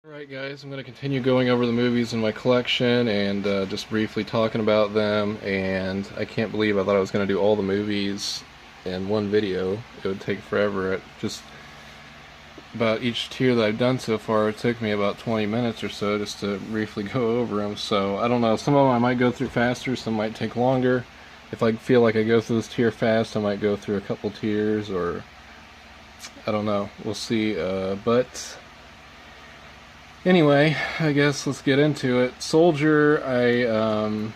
Alright guys, I'm going to continue going over the movies in my collection and just briefly talking about them, and I can't believe I thought I was going to do all the movies in one video. It would take forever. Just about each tier that I've done so far, it took me about 20 minutes or so just to briefly go over them, so I don't know, some of them I might go through faster, some might take longer. If I feel like I go through this tier fast, I might go through a couple tiers, or I don't know, we'll see, but anyway, I guess let's get into it. Soldier, an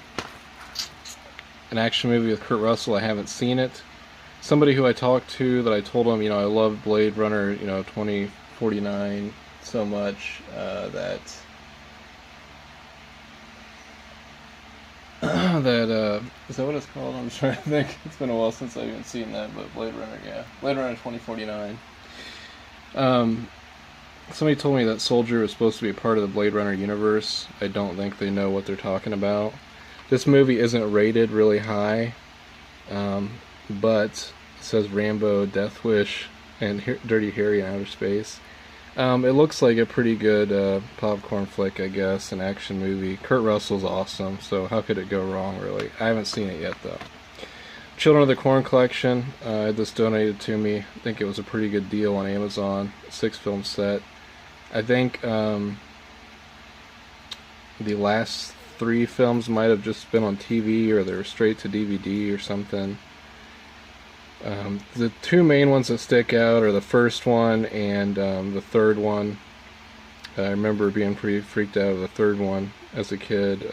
action movie with Kurt Russell. I haven't seen it. Somebody who I talked to, that I told him, I love Blade Runner, 2049 so much that is that what it's called? I'm trying to think. It's been a while since I've even seen that, but Blade Runner, yeah, Blade Runner 2049. Somebody told me that Soldier was supposed to be a part of the Blade Runner universe. I don't think they know what they're talking about. This movie isn't rated really high, but it says Rambo, Death Wish, and Dirty Harry in Outer Space. It looks like a pretty good popcorn flick, I guess, an action movie. Kurt Russell's awesome, so how could it go wrong, really? I haven't seen it yet, though. Children of the Corn Collection, I had this donated to me. I think it was a pretty good deal on Amazon. 6-film set. I think the last 3 films might have just been on TV, or they were straight to DVD or something. The 2 main ones that stick out are the first one and the third one. I remember being pretty freaked out of the third one as a kid.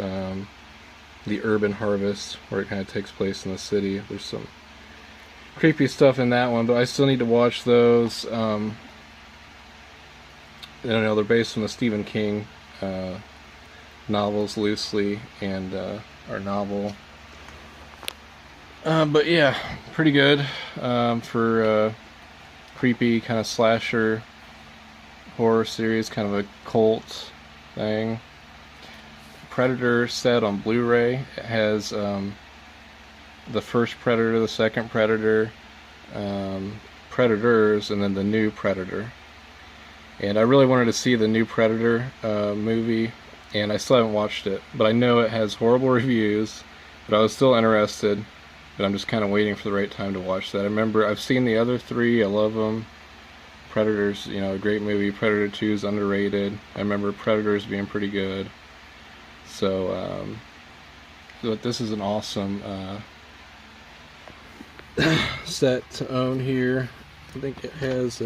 The Urban Harvest, where it kind of takes place in the city. There's some creepy stuff in that one, but I still need to watch those. They're based on the Stephen King novels loosely, and our novel. But yeah, pretty good for creepy kind of slasher horror series, kind of a cult thing. Predator set on Blu-ray. It has the first Predator, the second Predator, Predators, and then the new Predator. And I really wanted to see the new Predator movie, and I still haven't watched it. But I know it has horrible reviews, but I was still interested. But I'm just kind of waiting for the right time to watch that. I remember I've seen the other 3. I love them. Predators, a great movie. Predator 2 is underrated. I remember Predators being pretty good. So, but this is an awesome set to own here. I think it has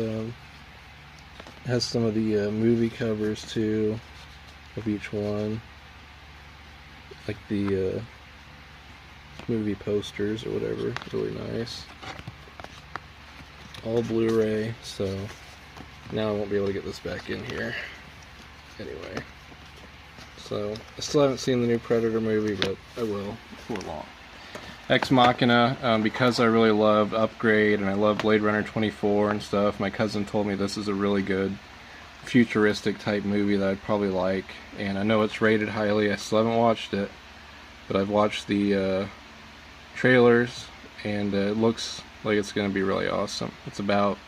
some of the movie covers too of each one, like the movie posters or whatever. Really nice. All Blu-ray, so now I won't be able to get this back in here. Anyway, so I still haven't seen the new Predator movie, but I will before long. Ex Machina, because I really loved Upgrade and I love Blade Runner 24 and stuff, my cousin told me this is a really good futuristic type movie that I'd probably like, and I know it's rated highly. I still haven't watched it, but I've watched the trailers, and it looks like it's going to be really awesome. It's about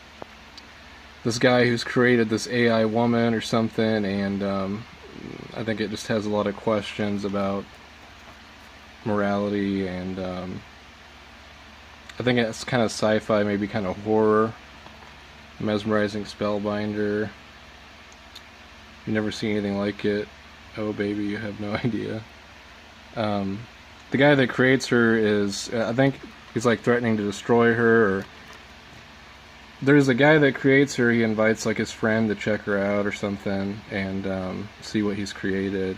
this guy who's created this AI woman or something, and I think it just has a lot of questions about morality, and I think it's kind of sci-fi, maybe kind of horror. Mesmerizing Spellbinder. You've never seen anything like it. Oh baby, you have no idea. The guy that creates her is, I think he's like threatening to destroy her, or there's a guy that creates her. He invites like his friend to check her out or something, and see what he's created.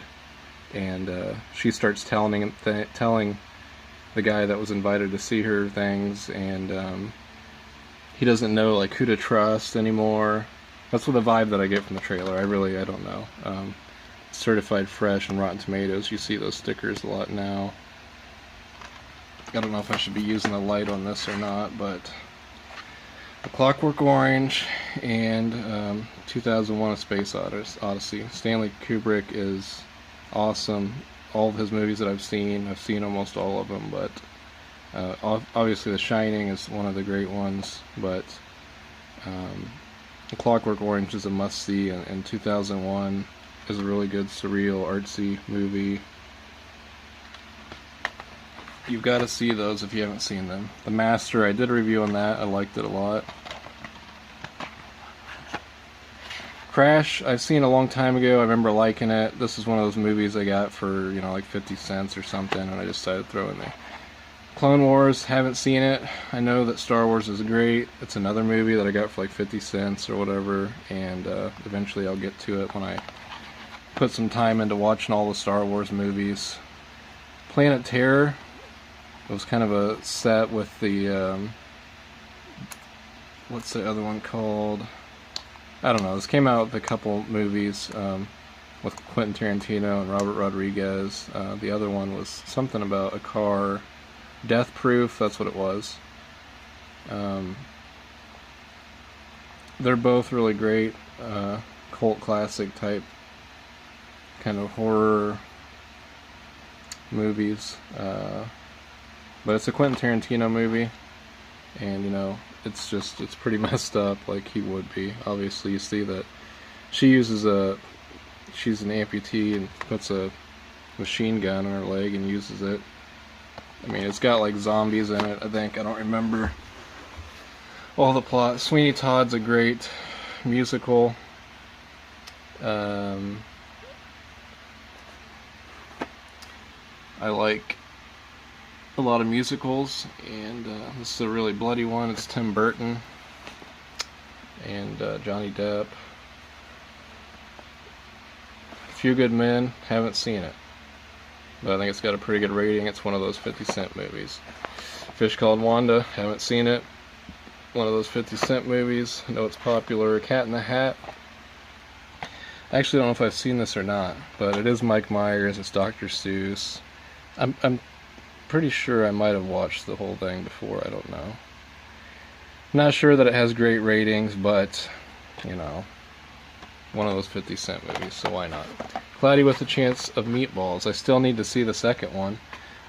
And she starts telling the guy that was invited to see her things, and he doesn't know like who to trust anymore. That's what the vibe that I get from the trailer. I don't know. Certified fresh and Rotten Tomatoes. You see those stickers a lot now. I don't know if I should be using the light on this or not, but A Clockwork Orange and 2001: A Space Odyssey. Stanley Kubrick is awesome. All of his movies that I've seen almost all of them, but obviously The Shining is one of the great ones, but Clockwork Orange is a must-see, and 2001 is a really good surreal, artsy movie. You've got to see those if you haven't seen them. The Master, I did a review on that. I liked it a lot. Crash, I've seen a long time ago. I remember liking it. This is one of those movies I got for, like 50 cents or something, and I just decided to throw it in there. Clone Wars, haven't seen it. I know that Star Wars is great. It's another movie that I got for like 50 cents or whatever, and eventually I'll get to it when I put some time into watching all the Star Wars movies. Planet Terror, it was kind of a set with the, what's the other one called? I don't know. This came out with a couple movies with Quentin Tarantino and Robert Rodriguez. The other one was something about a car. Death Proof, that's what it was. They're both really great. Cult classic type kind of horror movies. But it's a Quentin Tarantino movie. And, it's pretty messed up, like he would be. Obviously, you see that she's an amputee and puts a machine gun on her leg and uses it. I mean, it's got like zombies in it, I think. I don't remember all the plot. Sweeney Todd's a great musical. I like a lot of musicals, and this is a really bloody one. It's Tim Burton and Johnny Depp. A Few Good Men, haven't seen it, but I think it's got a pretty good rating. It's one of those 50-cent movies. Fish Called Wanda, haven't seen it. One of those 50-cent movies. I know it's popular. Cat in the Hat. I actually don't know if I've seen this or not, but it is Mike Myers. It's Dr. Seuss. I'm pretty sure I might have watched the whole thing before. I don't know. Not sure that it has great ratings, but one of those 50-cent movies, so why not? Cloudy with a Chance of Meatballs. I still need to see the second one.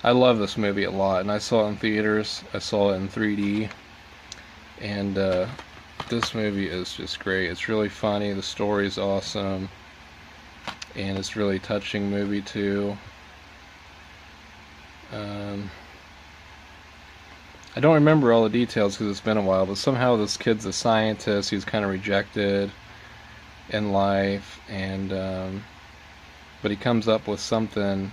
I love this movie a lot, and I saw it in theaters. I saw it in 3D, and this movie is just great. It's really funny. The story's awesome, and it's a really touching movie too. I don't remember all the details because it's been a while, but somehow this kid's a scientist. He's kind of rejected in life, and but he comes up with something.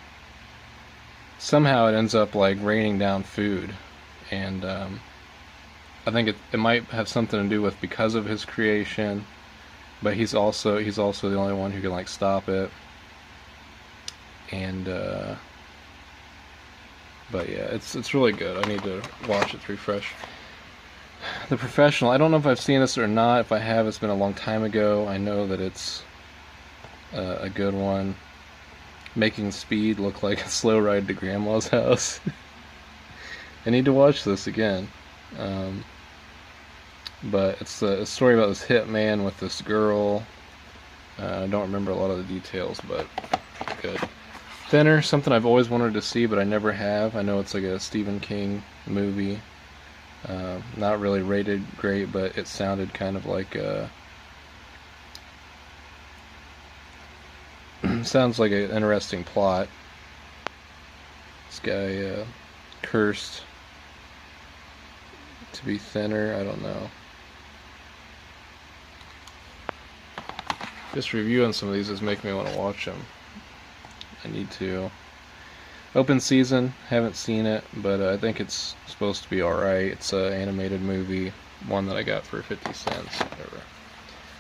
Somehow it ends up like raining down food, and I think it might have something to do with because of his creation, but he's also the only one who can like stop it, and but yeah, it's really good. I need to watch it to refresh. The Professional, I don't know if I've seen this or not. If I have, it's been a long time ago. I know that it's a good one. Making Speed look like a slow ride to Grandma's house. I need to watch this again. But it's a story about this hitman with this girl. I don't remember a lot of the details, but good. Thinner, something I've always wanted to see, but I never have. I know it's like a Stephen King movie. Not really rated great, but it sounded kind of like sounds like an interesting plot. This guy cursed to be thinner. I don't know. Just reviewing some of these is making me want to watch them. I need to. Open Season, haven't seen it, but I think it's supposed to be alright. It's an animated movie, one that I got for 50 cents. Whatever.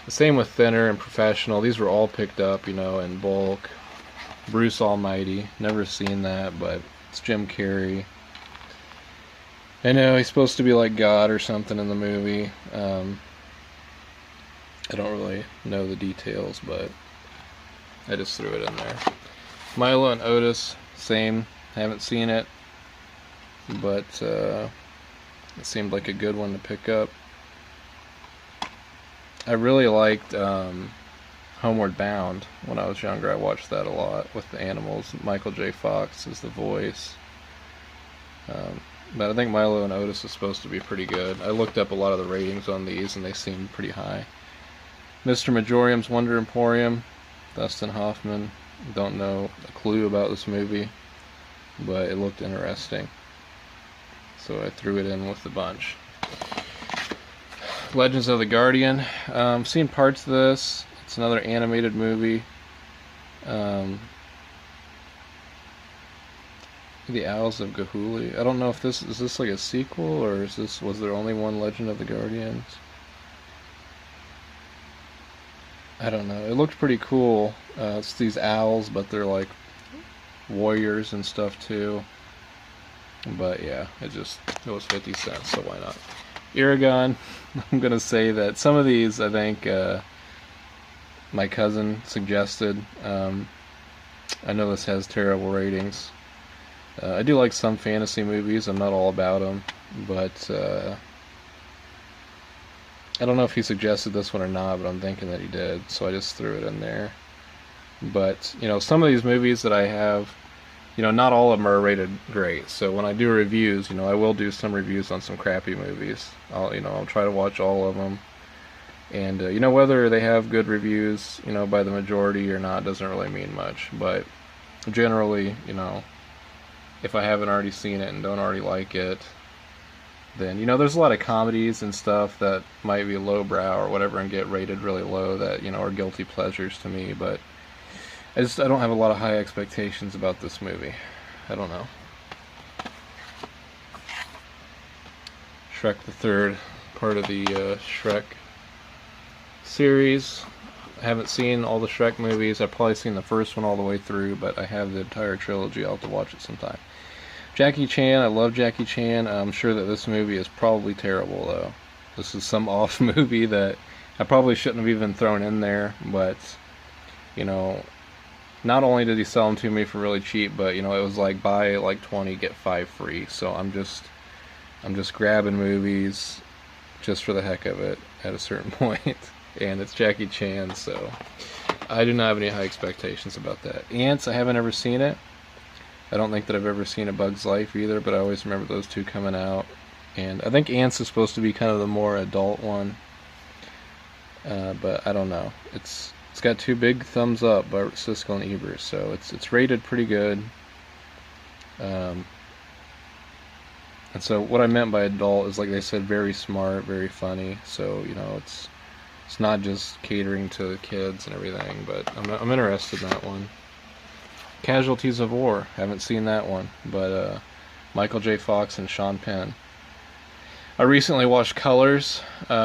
The same with Thinner and Professional. These were all picked up, in bulk. Bruce Almighty, never seen that, but it's Jim Carrey. I know he's supposed to be like God or something in the movie. I don't really know the details, but I just threw it in there. Milo and Otis, same, haven't seen it, but it seemed like a good one to pick up. I really liked Homeward Bound when I was younger. I watched that a lot with the animals. Michael J. Fox is the voice. But I think Milo and Otis is supposed to be pretty good. I looked up a lot of the ratings on these and they seemed pretty high. Mr. Majorium's Wonder Emporium, Dustin Hoffman. Don't know a clue about this movie, but it looked interesting, so I threw it in with the bunch. Legends of the Guardian. I've seen parts of this. It's another animated movie. The Owls of Ga'Hoole. I don't know if this is this like a sequel, or was there only one Legend of the Guardians? I don't know. It looked pretty cool. It's these owls, but they're like warriors and stuff too. But yeah, it was 50 cents, so why not? Eragon. I'm gonna say that some of these I think my cousin suggested. I know this has terrible ratings. I do like some fantasy movies. I'm not all about them, but I don't know if he suggested this one or not, but I'm thinking that he did, so I just threw it in there. But, you know, some of these movies that I have, you know, not all of them are rated great. So when I do reviews, you know, I will do some reviews on some crappy movies. I'll try to watch all of them. And, you know, whether they have good reviews, you know, by the majority or not doesn't really mean much. But generally, you know, if I haven't already seen it and don't already like it, then, you know, there's a lot of comedies and stuff that might be lowbrow or whatever and get rated really low that, you know, are guilty pleasures to me, but I don't have a lot of high expectations about this movie. I don't know. Shrek the Third, part of the Shrek series. I haven't seen all the Shrek movies. I've probably seen the first one all the way through, but I have the entire trilogy. I'll have to watch it sometime. Jackie Chan, I love Jackie Chan. I'm sure that this movie is probably terrible, though. This is some off movie that I probably shouldn't have even thrown in there, but, you know, not only did he sell them to me for really cheap, but, you know, it was like buy like 20, get 5 free. So I'm just grabbing movies just for the heck of it at a certain point. And it's Jackie Chan, so I do not have any high expectations about that. Ants, I haven't ever seen it. I don't think that I've ever seen A Bug's Life either, but I always remember those two coming out. And I think Ants is supposed to be kind of the more adult one, but I don't know. It's got 2 big thumbs up by Siskel and Ebert, so it's rated pretty good. And so what I meant by adult is, like they said, very smart, very funny. So, you know, it's not just catering to kids and everything, but I'm interested in that one. Casualties of War, haven't seen that one, but Michael J. Fox and Sean Penn. I recently watched Colors,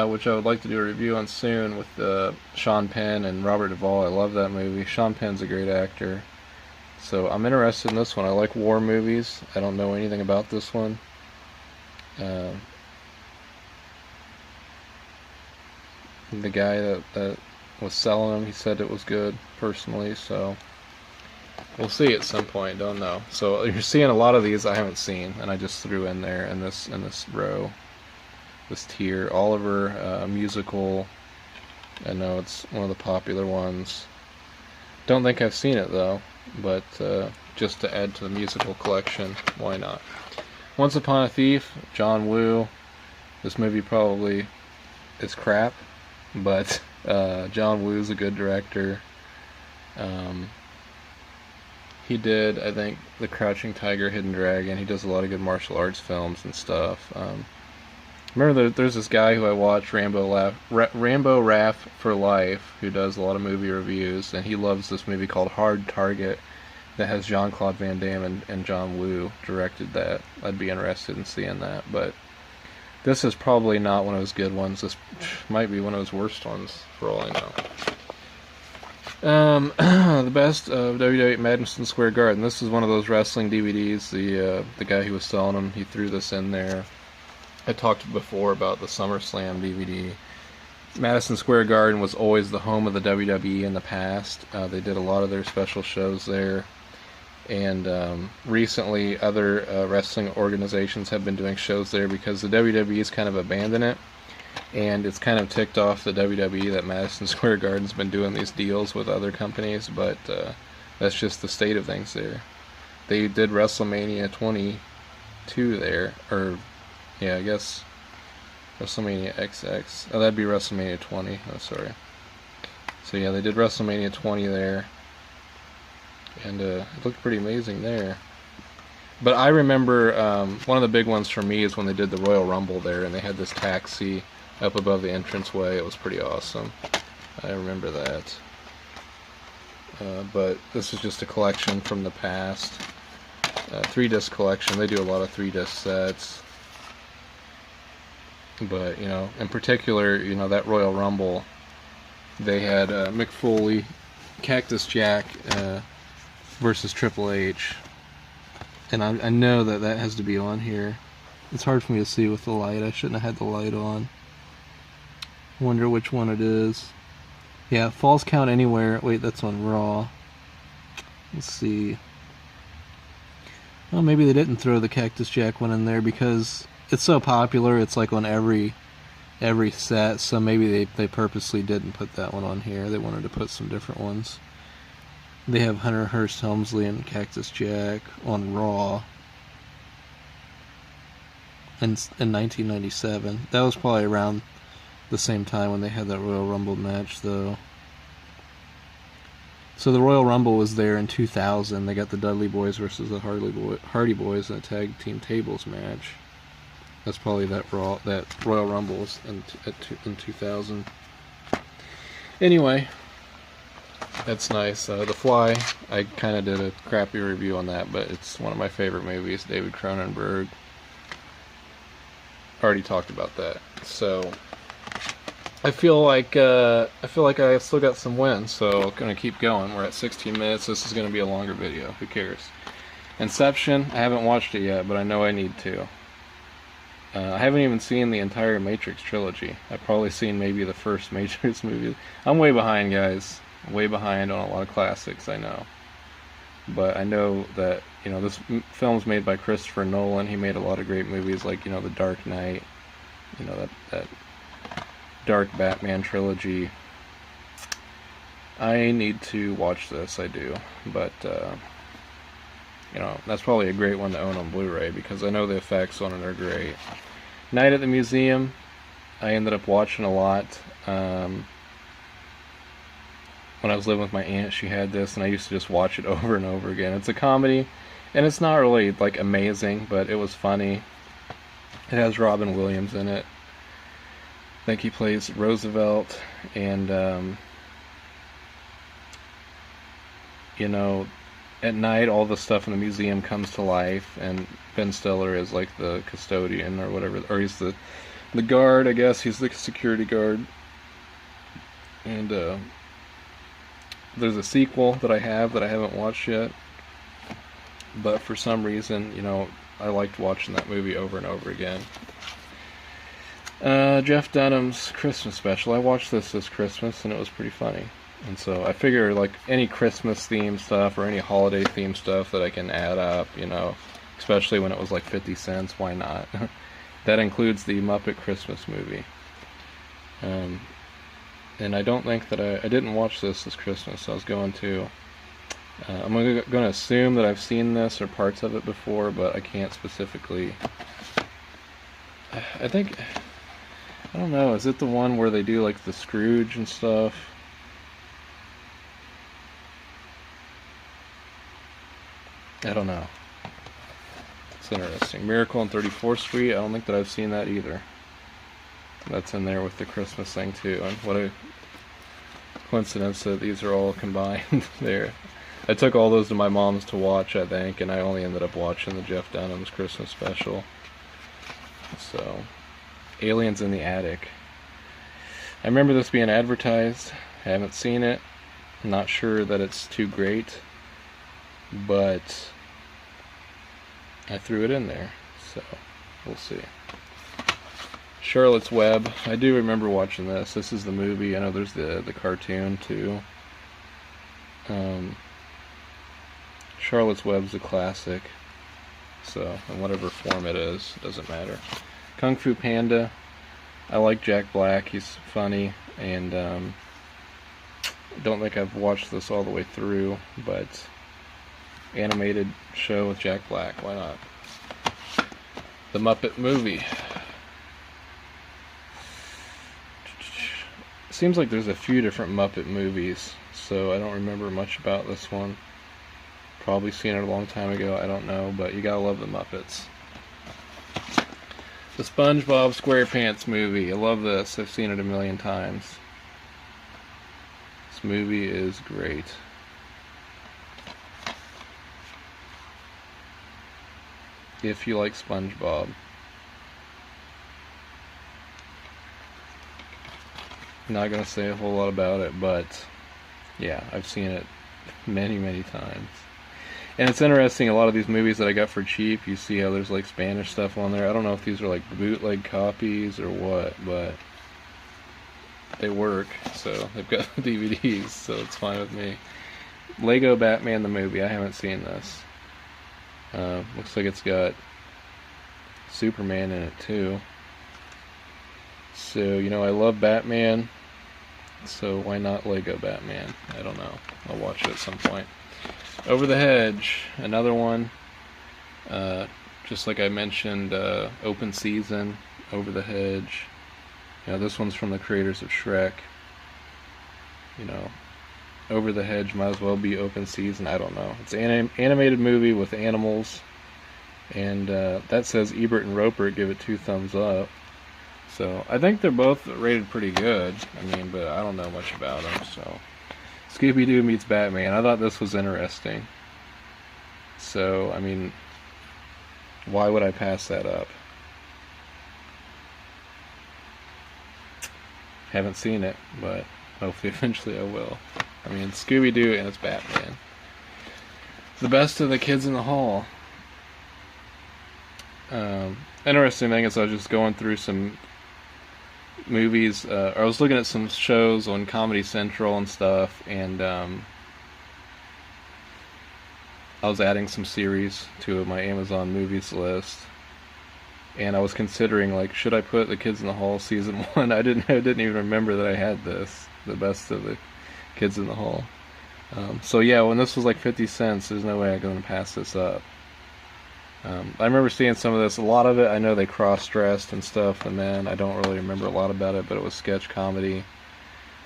which I would like to do a review on soon, with Sean Penn and Robert Duvall. I love that movie. Sean Penn's a great actor, so I'm interested in this one. I like war movies. I don't know anything about this one. The guy that was selling them, he said it was good personally, so we'll see at some point. Don't know. So you're seeing a lot of these I haven't seen, and I just threw in there in this row, this tier. Oliver, musical. I know it's one of the popular ones. Don't think I've seen it though, but just to add to the musical collection, why not? Once Upon a Thief, John Woo. This movie probably is crap, but John Woo's a good director. He did, I think, The Crouching Tiger, Hidden Dragon. He does a lot of good martial arts films and stuff. Remember there's this guy who I watch, Rambo Raff for Life, who does a lot of movie reviews, and he loves this movie called Hard Target that has Jean-Claude Van Damme and John Woo directed that. I'd be interested in seeing that, but this is probably not one of his good ones. This might be one of his worst ones, for all I know. The best of WWE at Madison Square Garden. This is one of those wrestling DVDs. The guy who was selling them, he threw this in there. I talked before about the SummerSlam DVD. Madison Square Garden was always the home of the WWE in the past. They did a lot of their special shows there. And recently, other wrestling organizations have been doing shows there because the WWE's kind of abandoned it. And it's kind of ticked off the WWE that Madison Square Garden's been doing these deals with other companies, but that's just the state of things there. They did WrestleMania 22 there, or yeah, I guess WrestleMania XX. Oh, that'd be WrestleMania 20. Oh, sorry. So yeah, they did WrestleMania 20 there, and it looked pretty amazing there. But I remember one of the big ones for me is when they did the Royal Rumble there, and they had this taxi up above the entranceway. It was pretty awesome. I remember that. But this is just a collection from the past. 3-disc collection. They do a lot of 3-disc sets. But, you know, in particular, you know, that Royal Rumble, they had Mick Foley, Cactus Jack versus Triple H. And I know that that has to be on here. It's hard for me to see with the light. I shouldn't have had the light on. Wonder which one it is. Yeah, Falls Count Anywhere. Wait, that's on Raw. Let's see. Well, maybe they didn't throw the Cactus Jack one in there because it's so popular. It's like on every set. So maybe they purposely didn't put that one on here. They wanted to put some different ones. They have Hunter Hearst Helmsley and Cactus Jack on Raw in 1997. That was probably around the same time when they had that Royal Rumble match, though. So the Royal Rumble was there in 2000. They got the Dudley Boys versus the Hardy Boys in a tag team tables match. That's probably that Royal Rumble was in 2000. Anyway, that's nice. The Fly, I kind of did a crappy review on that, but it's one of my favorite movies. David Cronenberg. Already talked about that. So I feel like I still got some wins, so I'm gonna keep going. We're at 16 minutes. This is gonna be a longer video. Who cares? Inception. I haven't watched it yet, but I know I need to. I haven't even seen the entire Matrix trilogy. I've probably seen maybe the first Matrix movie. I'm way behind, guys. Way behind on a lot of classics, I know. But I know that, you know, this film's made by Christopher Nolan. He made a lot of great movies like, you know, The Dark Knight, you know, that Dark Batman trilogy. I need to watch this, I do. But, you know, that's probably a great one to own on Blu-ray because I know the effects on it are great. Night at the Museum, I ended up watching a lot. When I was living with my aunt, she had this, and I used to just watch it over and over again. It's a comedy, and it's not really, like, amazing, but it was funny. It has Robin Williams in it. I think he plays Roosevelt, and, you know, at night, all the stuff in the museum comes to life, and Ben Stiller is, like, the custodian, or whatever, or he's the guard, I guess. He's the security guard. And, there's a sequel that I haven't watched yet, but for some reason, you know, I liked watching that movie over and over again. Jeff Dunham's Christmas special. I watched this Christmas, and it was pretty funny. And so I figure, like, any Christmas themed stuff or any holiday themed stuff that I can add up, you know, especially when it was like 50 cents, why not? That includes the Muppet Christmas movie. And I don't think that I didn't watch this Christmas, so I was going to. I'm going to assume that I've seen this or parts of it before, but I can't specifically. I think, I don't know, is it the one where they do like the Scrooge and stuff? I don't know. It's interesting. Miracle on 34th Street, I don't think that I've seen that either. That's in there with the Christmas thing too, and what a coincidence that these are all combined there. I took all those to my mom's to watch, I think, and I only ended up watching the Jeff Dunham's Christmas special. So, Aliens in the Attic. I remember this being advertised. I haven't seen it. I'm not sure that it's too great, but I threw it in there, so we'll see. Charlotte's Web. I do remember watching this. This is the movie. I know there's the cartoon too. Charlotte's Web's a classic. So, in whatever form it is, it doesn't matter. Kung Fu Panda. I like Jack Black. He's funny, and don't think I've watched this all the way through, but animated show with Jack Black. Why not? The Muppet Movie. seems like there's a few different Muppet movies, so I don't remember much about this one. Probably seen it a long time ago, I don't know, but you gotta love the Muppets. The SpongeBob SquarePants movie. I love this. I've seen it a million times. This movie is great. If you like SpongeBob. Not gonna say a whole lot about it, but yeah, I've seen it many, many times. And it's interesting, a lot of these movies that I got for cheap, you see how there's like Spanish stuff on there. I don't know if these are like bootleg copies or what, but they work, so they've got the DVDs, so it's fine with me. Lego Batman the movie, I haven't seen this. Looks like it's got Superman in it too. So, you know, I love Batman, so why not Lego Batman? I don't know. I'll watch it at some point. Over the Hedge, another one. Just like I mentioned, Open Season, Over the Hedge. You know, this one's from the creators of Shrek. You know, Over the Hedge might as well be Open Season. I don't know. It's an animated movie with animals, and that says Ebert and Roper give it 2 thumbs up. So I think they're both rated pretty good. I mean, but I don't know much about them. So Scooby-Doo meets Batman. I thought this was interesting. So I mean, why would I pass that up? Haven't seen it, but hopefully eventually I will. I mean, Scooby-Doo and it's Batman. The best of the Kids in the Hall. Interesting thing is I was just going through some movies. I was looking at some shows on Comedy Central and stuff, and I was adding some series to my Amazon movies list. And I was considering, like, should I put The Kids in the Hall season 1? I didn't even remember that I had this, the best of the Kids in the Hall. So yeah, when this was like 50 cents, there's no way I'm going to pass this up. I remember seeing some of this. A lot of it, I know they cross-dressed and stuff, and then I don't really remember a lot about it, but it was sketch comedy.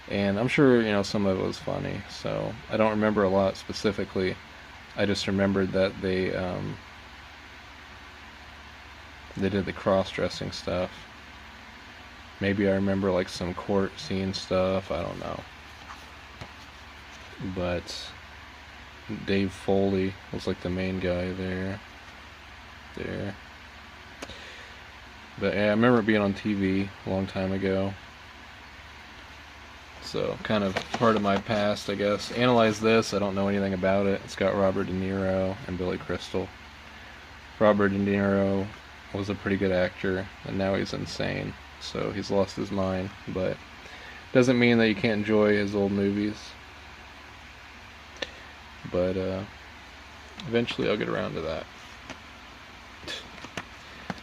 And I'm sure, you know, some of it was funny. So I don't remember a lot specifically. I just remembered that they did the cross-dressing stuff. Maybe I remember like some court scene stuff, I don't know. But Dave Foley was like the main guy there. But yeah, I remember it being on TV a long time ago. So, kind of part of my past, I guess. Analyze This, I don't know anything about it. It's got Robert De Niro and Billy Crystal. Robert De Niro was a pretty good actor, and now he's insane. So he's lost his mind, but doesn't mean that you can't enjoy his old movies. But eventually I'll get around to that.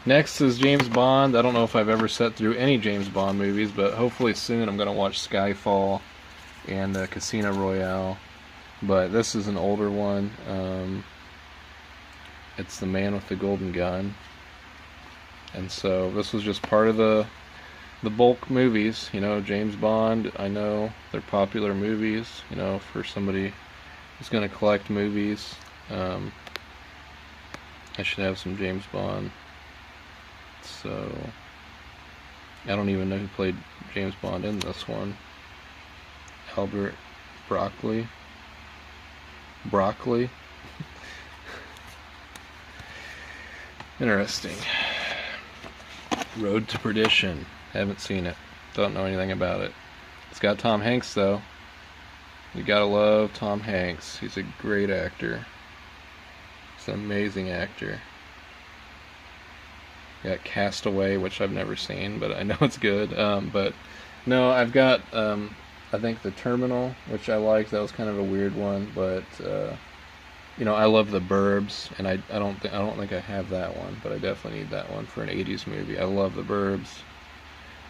Next is James Bond. I don't know if I've ever sat through any James Bond movies, but hopefully soon I'm going to watch Skyfall and Casino Royale. But this is an older one. It's The Man with the Golden Gun. And so this was just part of the bulk movies. You know, James Bond, I know they're popular movies, you know, for somebody who's going to collect movies. I should have some James Bond. So, I don't even know who played James Bond in this one. Albert Broccoli. Interesting. Road to Perdition. Haven't seen it. Don't know anything about it. It's got Tom Hanks though. You gotta love Tom Hanks. He's a great actor. He's an amazing actor. Got Castaway, which I've never seen, but I know it's good. But no, I've got I think The Terminal, which I liked. That was kind of a weird one, but you know, I love The Burbs, and I don't think I have that one, but I definitely need that one for an 80s movie. I love The Burbs.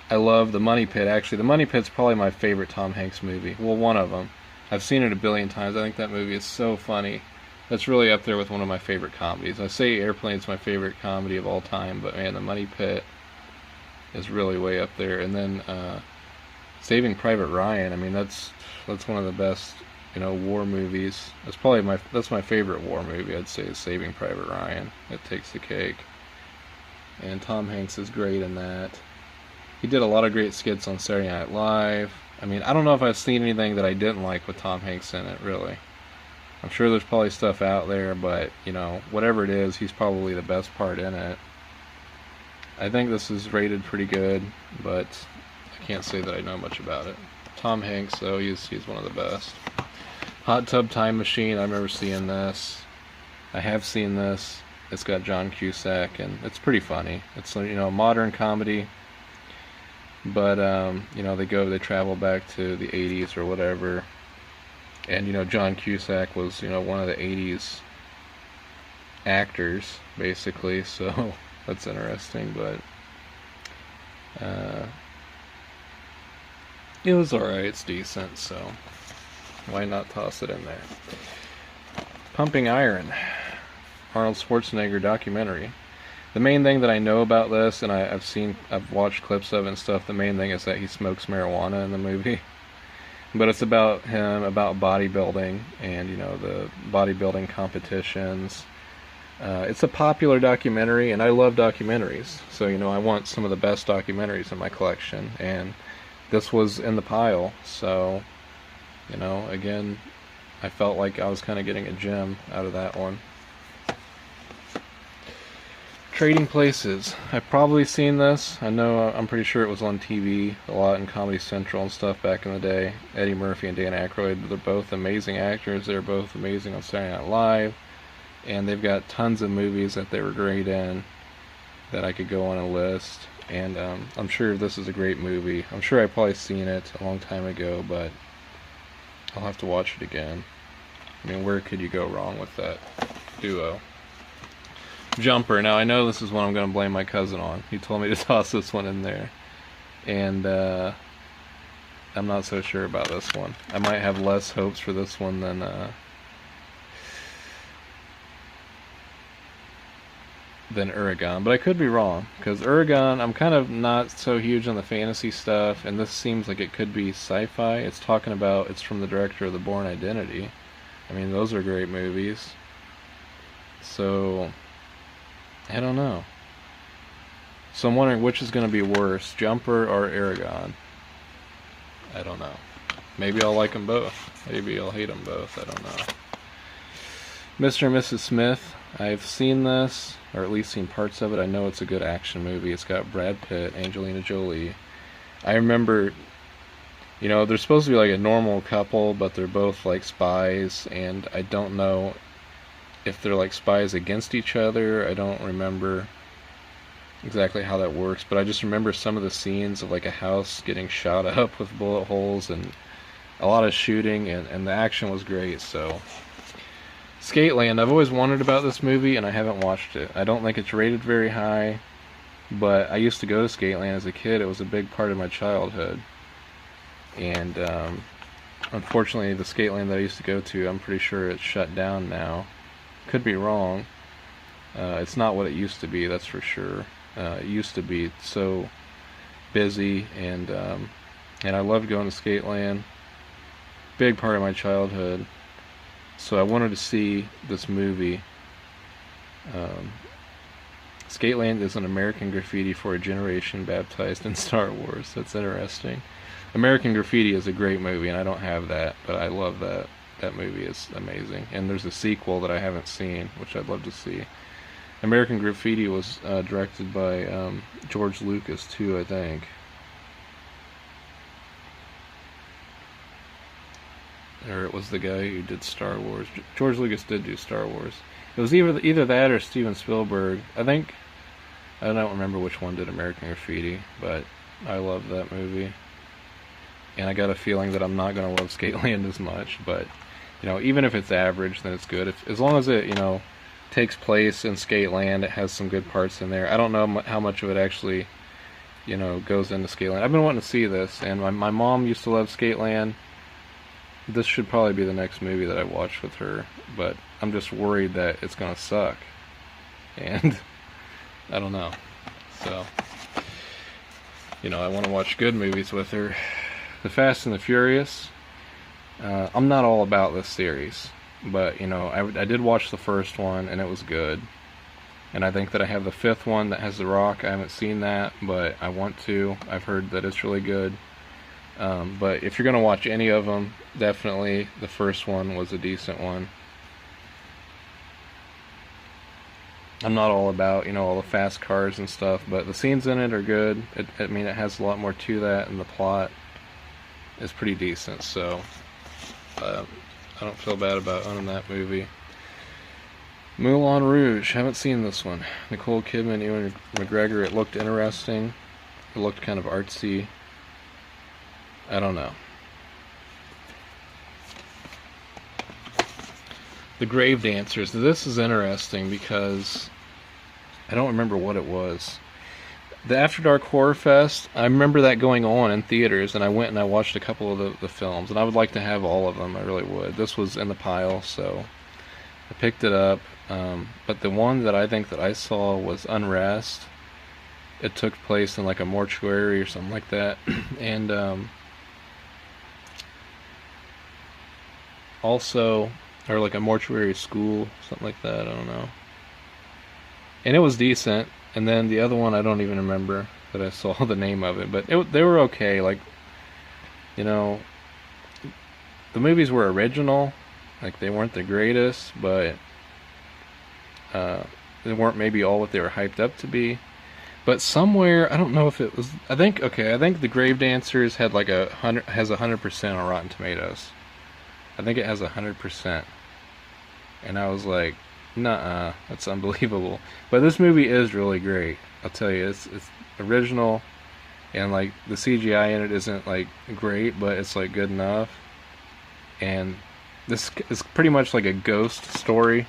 I love The Money Pit. Actually, The Money Pit's probably my favorite Tom Hanks movie. Well, one of them. I've seen it a billion times. I think that movie is so funny. That's really up there with one of my favorite comedies. I say Airplane's my favorite comedy of all time, but man, The Money Pit is really way up there. And then Saving Private Ryan. I mean, that's one of the best, war movies. That's my favorite war movie. I'd say is Saving Private Ryan. It takes the cake. And Tom Hanks is great in that. He did a lot of great skits on Saturday Night Live. I mean, I don't know if I've seen anything that I didn't like with Tom Hanks in it, really. I'm sure there's probably stuff out there, but, whatever it is, he's probably the best part in it. I think this is rated pretty good, but I can't say that I know much about it. Tom Hanks, though, he's one of the best. Hot Tub Time Machine, I remember seeing this. I have seen this. It's got John Cusack, and it's pretty funny. It's, a modern comedy, but, they travel back to the 80s or whatever. And, John Cusack was, one of the 80s actors, basically, so that's interesting, but it was alright, it's decent, so why not toss it in there. Pumping Iron, Arnold Schwarzenegger documentary. The main thing that I know about this, and I've watched clips of it and stuff, the main thing is that he smokes marijuana in the movie. But it's about him, about bodybuilding, and, the bodybuilding competitions. It's a popular documentary, and I love documentaries. So, I want some of the best documentaries in my collection, and this was in the pile. So, again, I felt like I was kind of getting a gem out of that one. Trading Places. I've probably seen this. I'm pretty sure it was on TV a lot in Comedy Central and stuff back in the day. Eddie Murphy and Dan Aykroyd, they're both amazing actors. They're both amazing on Saturday Night Live. And they've got tons of movies that they were great in that I could go on a list. And I'm sure this is a great movie. I'm sure I've probably seen it a long time ago, but I'll have to watch it again. I mean, where could you go wrong with that duo? Jumper. Now, I know this is one I'm going to blame my cousin on. He told me to toss this one in there. And I'm not so sure about this one. I might have less hopes for this one than Eragon. But I could be wrong. Because Eragon, I'm kind of not so huge on the fantasy stuff. And this seems like it could be sci-fi. It's from the director of The Bourne Identity. I mean, those are great movies. So I don't know. So I'm wondering which is going to be worse, Jumper or Eragon. I don't know. Maybe I'll like them both. Maybe I'll hate them both. I don't know. Mr. and Mrs. Smith. I've seen this, or at least seen parts of it. I know it's a good action movie. It's got Brad Pitt, Angelina Jolie. I remember, they're supposed to be like a normal couple, but they're both like spies, and I don't know if they're like spies against each other. I don't remember exactly how that works, but I just remember some of the scenes of like a house getting shot up with bullet holes and a lot of shooting, and the action was great. So Skateland, I've always wondered about this movie and I haven't watched it. I don't think it's rated very high, but I used to go to Skateland as a kid. It was a big part of my childhood, and unfortunately the Skateland that I used to go to, I'm pretty sure it's shut down now. Could be wrong. It's not what it used to be, that's for sure. It used to be so busy, and I loved going to Skateland. Big part of my childhood. So I wanted to see this movie. Skateland is an American Graffiti for a generation baptized in Star Wars. That's interesting. American Graffiti is a great movie, and I don't have that, but I love that. That movie is amazing. And there's a sequel that I haven't seen, which I'd love to see. American Graffiti was directed by George Lucas, too, I think. Or it was the guy who did Star Wars. George Lucas did do Star Wars. It was either that or Steven Spielberg. I don't remember which one did American Graffiti, but I love that movie. And I got a feeling that I'm not going to love Skateland as much, but even if it's average, then it's good. As long as it, takes place in Skateland, it has some good parts in there. I don't know how much of it actually, goes into Skateland. I've been wanting to see this, and my mom used to love Skateland. This should probably be the next movie that I watch with her, but I'm just worried that it's going to suck. And I don't know. So, I want to watch good movies with her. The Fast and the Furious. I'm not all about this series, but you know, I did watch the first one and it was good. And I think that I have the fifth one that has The Rock. I haven't seen that, but I want to. I've heard that it's really good. But if you're going to watch any of them, definitely the first one was a decent one. I'm not all about, you know, all the fast cars and stuff, but the scenes in it are good. I mean, it has a lot more to that, and the plot is pretty decent, so I don't feel bad about owning that movie. Moulin Rouge, haven't seen this one. Nicole Kidman, Ewan McGregor, it looked interesting. It looked kind of artsy. I don't know. The Grave Dancers. This is interesting because I don't remember what it was. The After Dark Horror Fest, I remember that going on in theaters, and I went and I watched a couple of the films, and I would like to have all of them, I really would. This was in the pile, so I picked it up. But the one that I think that I saw was Unrest. It took place in like a mortuary or something like that, and also, or like a mortuary school, something like that, I don't know. And it was decent. And then the other one, I don't even remember that I saw the name of it, but they were okay. Like, you know, the movies were original. Like, they weren't the greatest, but they weren't maybe all what they were hyped up to be. But somewhere, I don't know if it was. I think The Grave Dancers had like has 100% on Rotten Tomatoes. I think it has 100%. And I was like, nuh-uh, that's unbelievable. But this movie is really great. I'll tell you, it's original, and like the CGI in it isn't like great, but it's like good enough. And this is pretty much like a ghost story,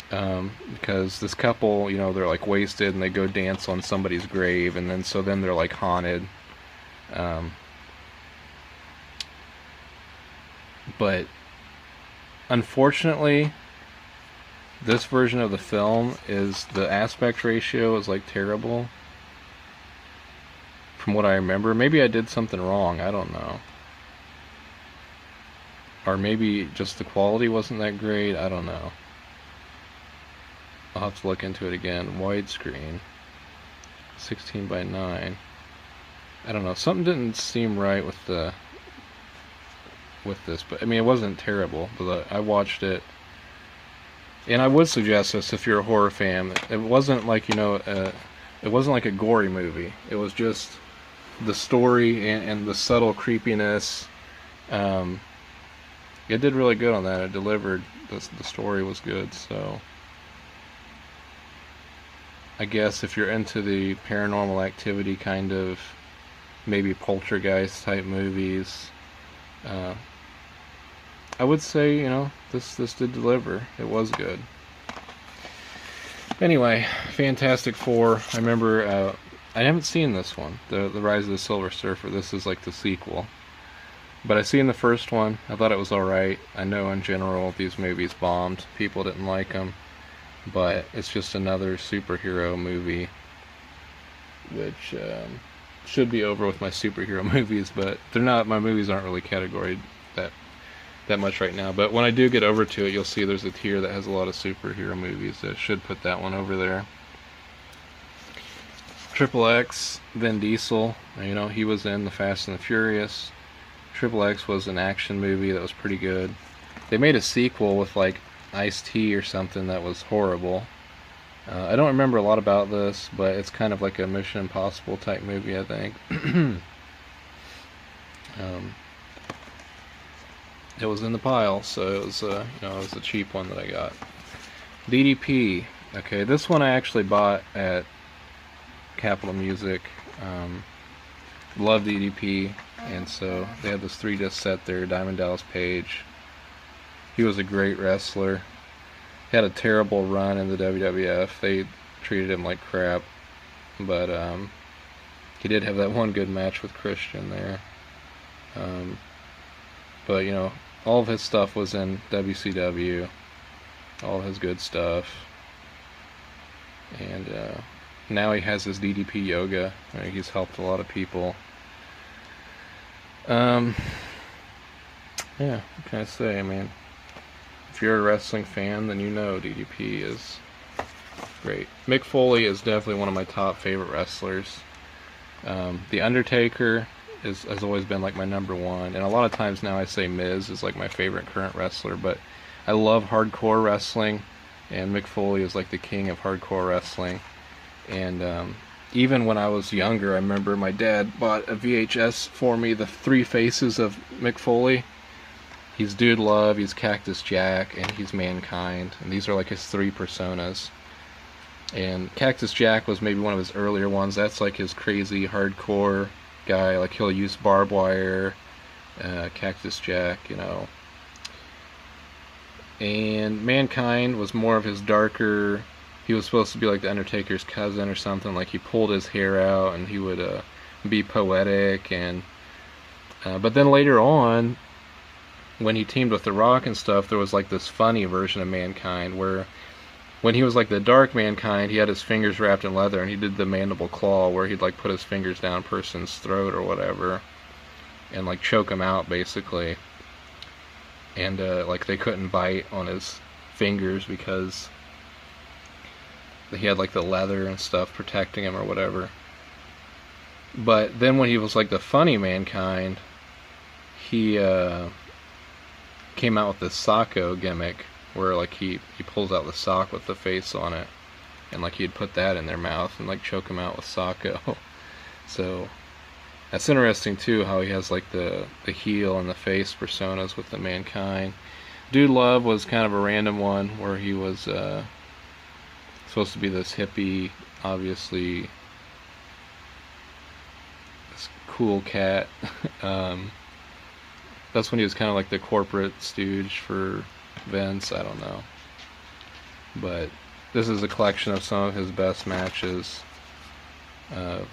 because this couple, you know, they're like wasted and they go dance on somebody's grave, and then they're like haunted. But unfortunately, this version of the film is, the aspect ratio is like terrible from what I remember. Maybe I did something wrong, I don't know. Or maybe just the quality wasn't that great, I don't know. I'll have to look into it again. Widescreen, 16:9. I don't know, something didn't seem right with this, but I mean, it wasn't terrible, but I watched it. And I would suggest this if you're a horror fan. It wasn't like, you know, it wasn't like a gory movie. It was just the story and the subtle creepiness. It did really good on that. It delivered. The story was good. So I guess if you're into the Paranormal Activity kind of, maybe Poltergeist type movies, I would say, you know, this did deliver. It was good. Anyway, Fantastic Four. I remember, I haven't seen this one, the Rise of the Silver Surfer. This is like the sequel. But I seen the first one. I thought it was alright. I know in general these movies bombed. People didn't like them. But it's just another superhero movie, which should be over with my superhero movies, but they're not. My movies aren't really categorized that much right now. But when I do get over to it, you'll see there's a tier that has a lot of superhero movies that should put that one over there. Triple X, Vin Diesel. You know, he was in The Fast and the Furious. Triple X was an action movie that was pretty good. They made a sequel with like Ice-T or something that was horrible. I don't remember a lot about this, but it's kind of like a Mission Impossible type movie, I think. It was in the pile, so it was, you know, it was a cheap one that I got. DDP. Okay, this one I actually bought at Capitol Music. Love DDP, and so they had this 3-disc set there. Diamond Dallas Page. He was a great wrestler. He had a terrible run in the WWF. They treated him like crap, but he did have that one good match with Christian there. But you know, all of his stuff was in WCW, all of his good stuff, and now he has his DDP yoga. He's helped a lot of people. Um, yeah, what can I say? I mean, if you're a wrestling fan, then you know DDP is great. Mick Foley is definitely one of my top favorite wrestlers. The Undertaker has always been like my number one, and a lot of times now I say Miz is like my favorite current wrestler, but I love hardcore wrestling, and Mick Foley is like the king of hardcore wrestling. And even when I was younger, I remember my dad bought a VHS for me, the three faces of Mick Foley. He's Dude Love, he's Cactus Jack, and he's Mankind, and these are like his three personas. And Cactus Jack was maybe one of his earlier ones. That's like his crazy hardcore guy. Like he'll use barbed wire, Cactus Jack, you know. And Mankind was more of his darker. He was supposed to be like the Undertaker's cousin or something. Like he pulled his hair out and he would be poetic. And but then later on, when he teamed with The Rock and stuff, there was like this funny version of Mankind where when he was like the dark Mankind, he had his fingers wrapped in leather and he did the mandible claw where he'd like put his fingers down a person's throat or whatever and like choke him out basically. And like they couldn't bite on his fingers because he had like the leather and stuff protecting him or whatever. But then when he was like the funny Mankind, he came out with this Socko gimmick where like he pulls out the sock with the face on it, and like he'd put that in their mouth and like choke them out with Socko. So that's interesting too, how he has like the heel and the face personas with the Mankind. Dude Love was kind of a random one where he was supposed to be this hippie, obviously this cool cat. That's when he was kind of like the corporate stooge for Vince, I don't know. But this is a collection of some of his best matches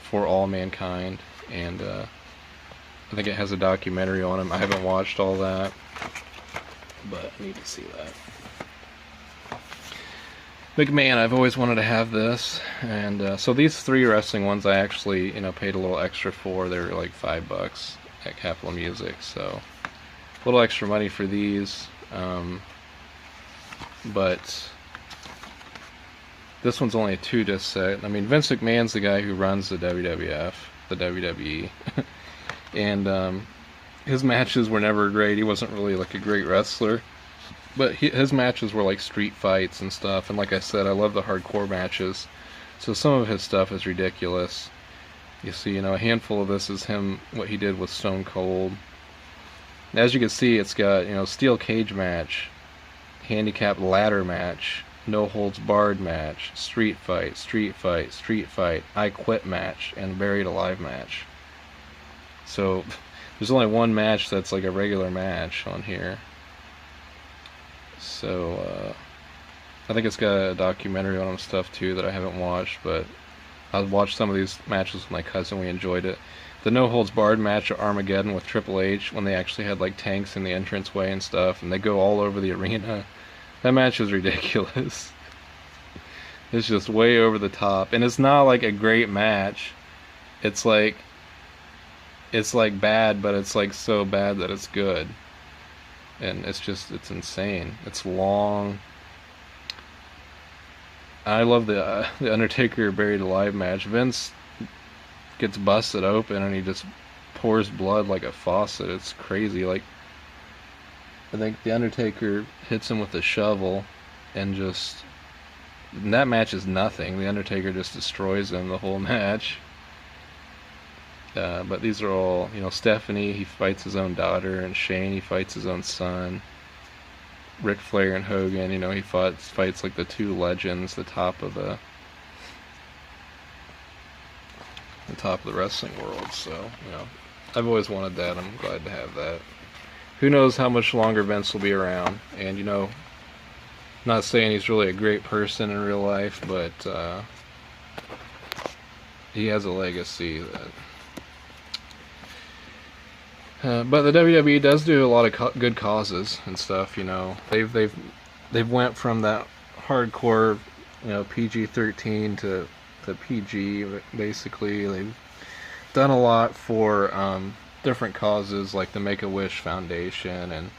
for All Mankind, and I think it has a documentary on him. I haven't watched all that, but I need to see that. McMahon, I've always wanted to have this, and so these three wrestling ones I actually, paid a little extra for. They were like $5 at Capitol Music, so a little extra money for these. But this one's only a 2-disc set. I mean, Vince McMahon's the guy who runs the WWF, the WWE, and his matches were never great. He wasn't really like a great wrestler, but his matches were like street fights and stuff. And like I said, I love the hardcore matches, so some of his stuff is ridiculous. You see, a handful of this is him, what he did with Stone Cold. As you can see, it's got, steel cage match, handicap ladder match, no holds barred match, street fight, street fight, street fight, I quit match, and buried alive match. So there's only one match that's like a regular match on here. So I think it's got a documentary on him stuff too that I haven't watched, but I watched some of these matches with my cousin. We enjoyed it. The no holds barred match at Armageddon with Triple H, when they actually had like tanks in the entranceway and stuff, and they go all over the arena. That match is ridiculous. It's just way over the top, and it's not like a great match. It's like bad, but it's like so bad that it's good. And it's insane. It's long. I love the Undertaker buried alive match. Vince gets busted open and he just pours blood like a faucet. It's crazy. Like, I think the Undertaker hits him with a shovel, and that match is nothing. The Undertaker just destroys him the whole match. But these are all, Stephanie, he fights his own daughter, and Shane, he fights his own son. Ric Flair and Hogan, he fights like the two legends, the top of the wrestling world. So, I've always wanted that. I'm glad to have that. Who knows how much longer Vince will be around? And not saying he's really a great person in real life, but he has a legacy that. But the WWE does do a lot of good causes and stuff. They've went from that hardcore, PG-13 to PG. Basically, they've done a lot for different causes like the Make-A-Wish Foundation, and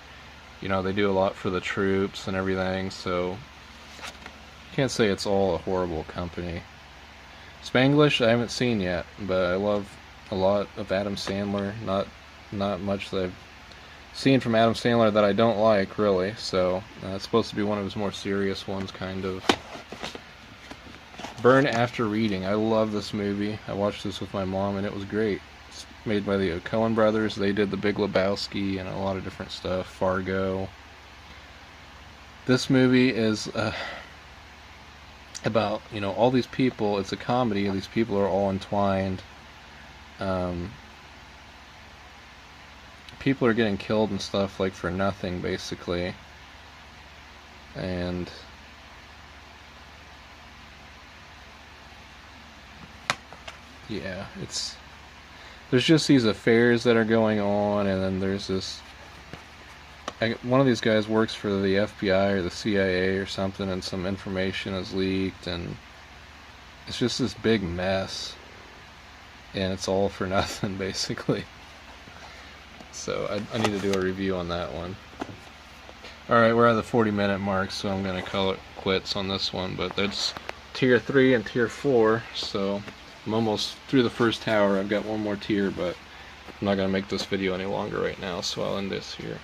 you know, they do a lot for the troops and everything, so you can't say it's all a horrible company. Spanglish I haven't seen yet, but I love a lot of Adam Sandler. Not much that I've seen from Adam Sandler that I don't like, really, so it's supposed to be one of his more serious ones, kind of. Burn After Reading. I love this movie. I watched this with my mom, and it was great. It's made by the Coen brothers. They did The Big Lebowski and a lot of different stuff. Fargo. This movie is about, you know, all these people. It's a comedy. These people are all entwined. People are getting killed and stuff, like, for nothing, basically. And yeah, there's just these affairs that are going on, and then there's this, one of these guys works for the FBI or the CIA or something, and some information is leaked, and it's just this big mess, and it's all for nothing, basically. So I need to do a review on that one. Alright, we're at the 40-minute mark, so I'm going to call it quits on this one, but that's tier 3 and tier 4, so I'm almost through the first tower. I've got one more tier, but I'm not going to make this video any longer right now, so I'll end this here.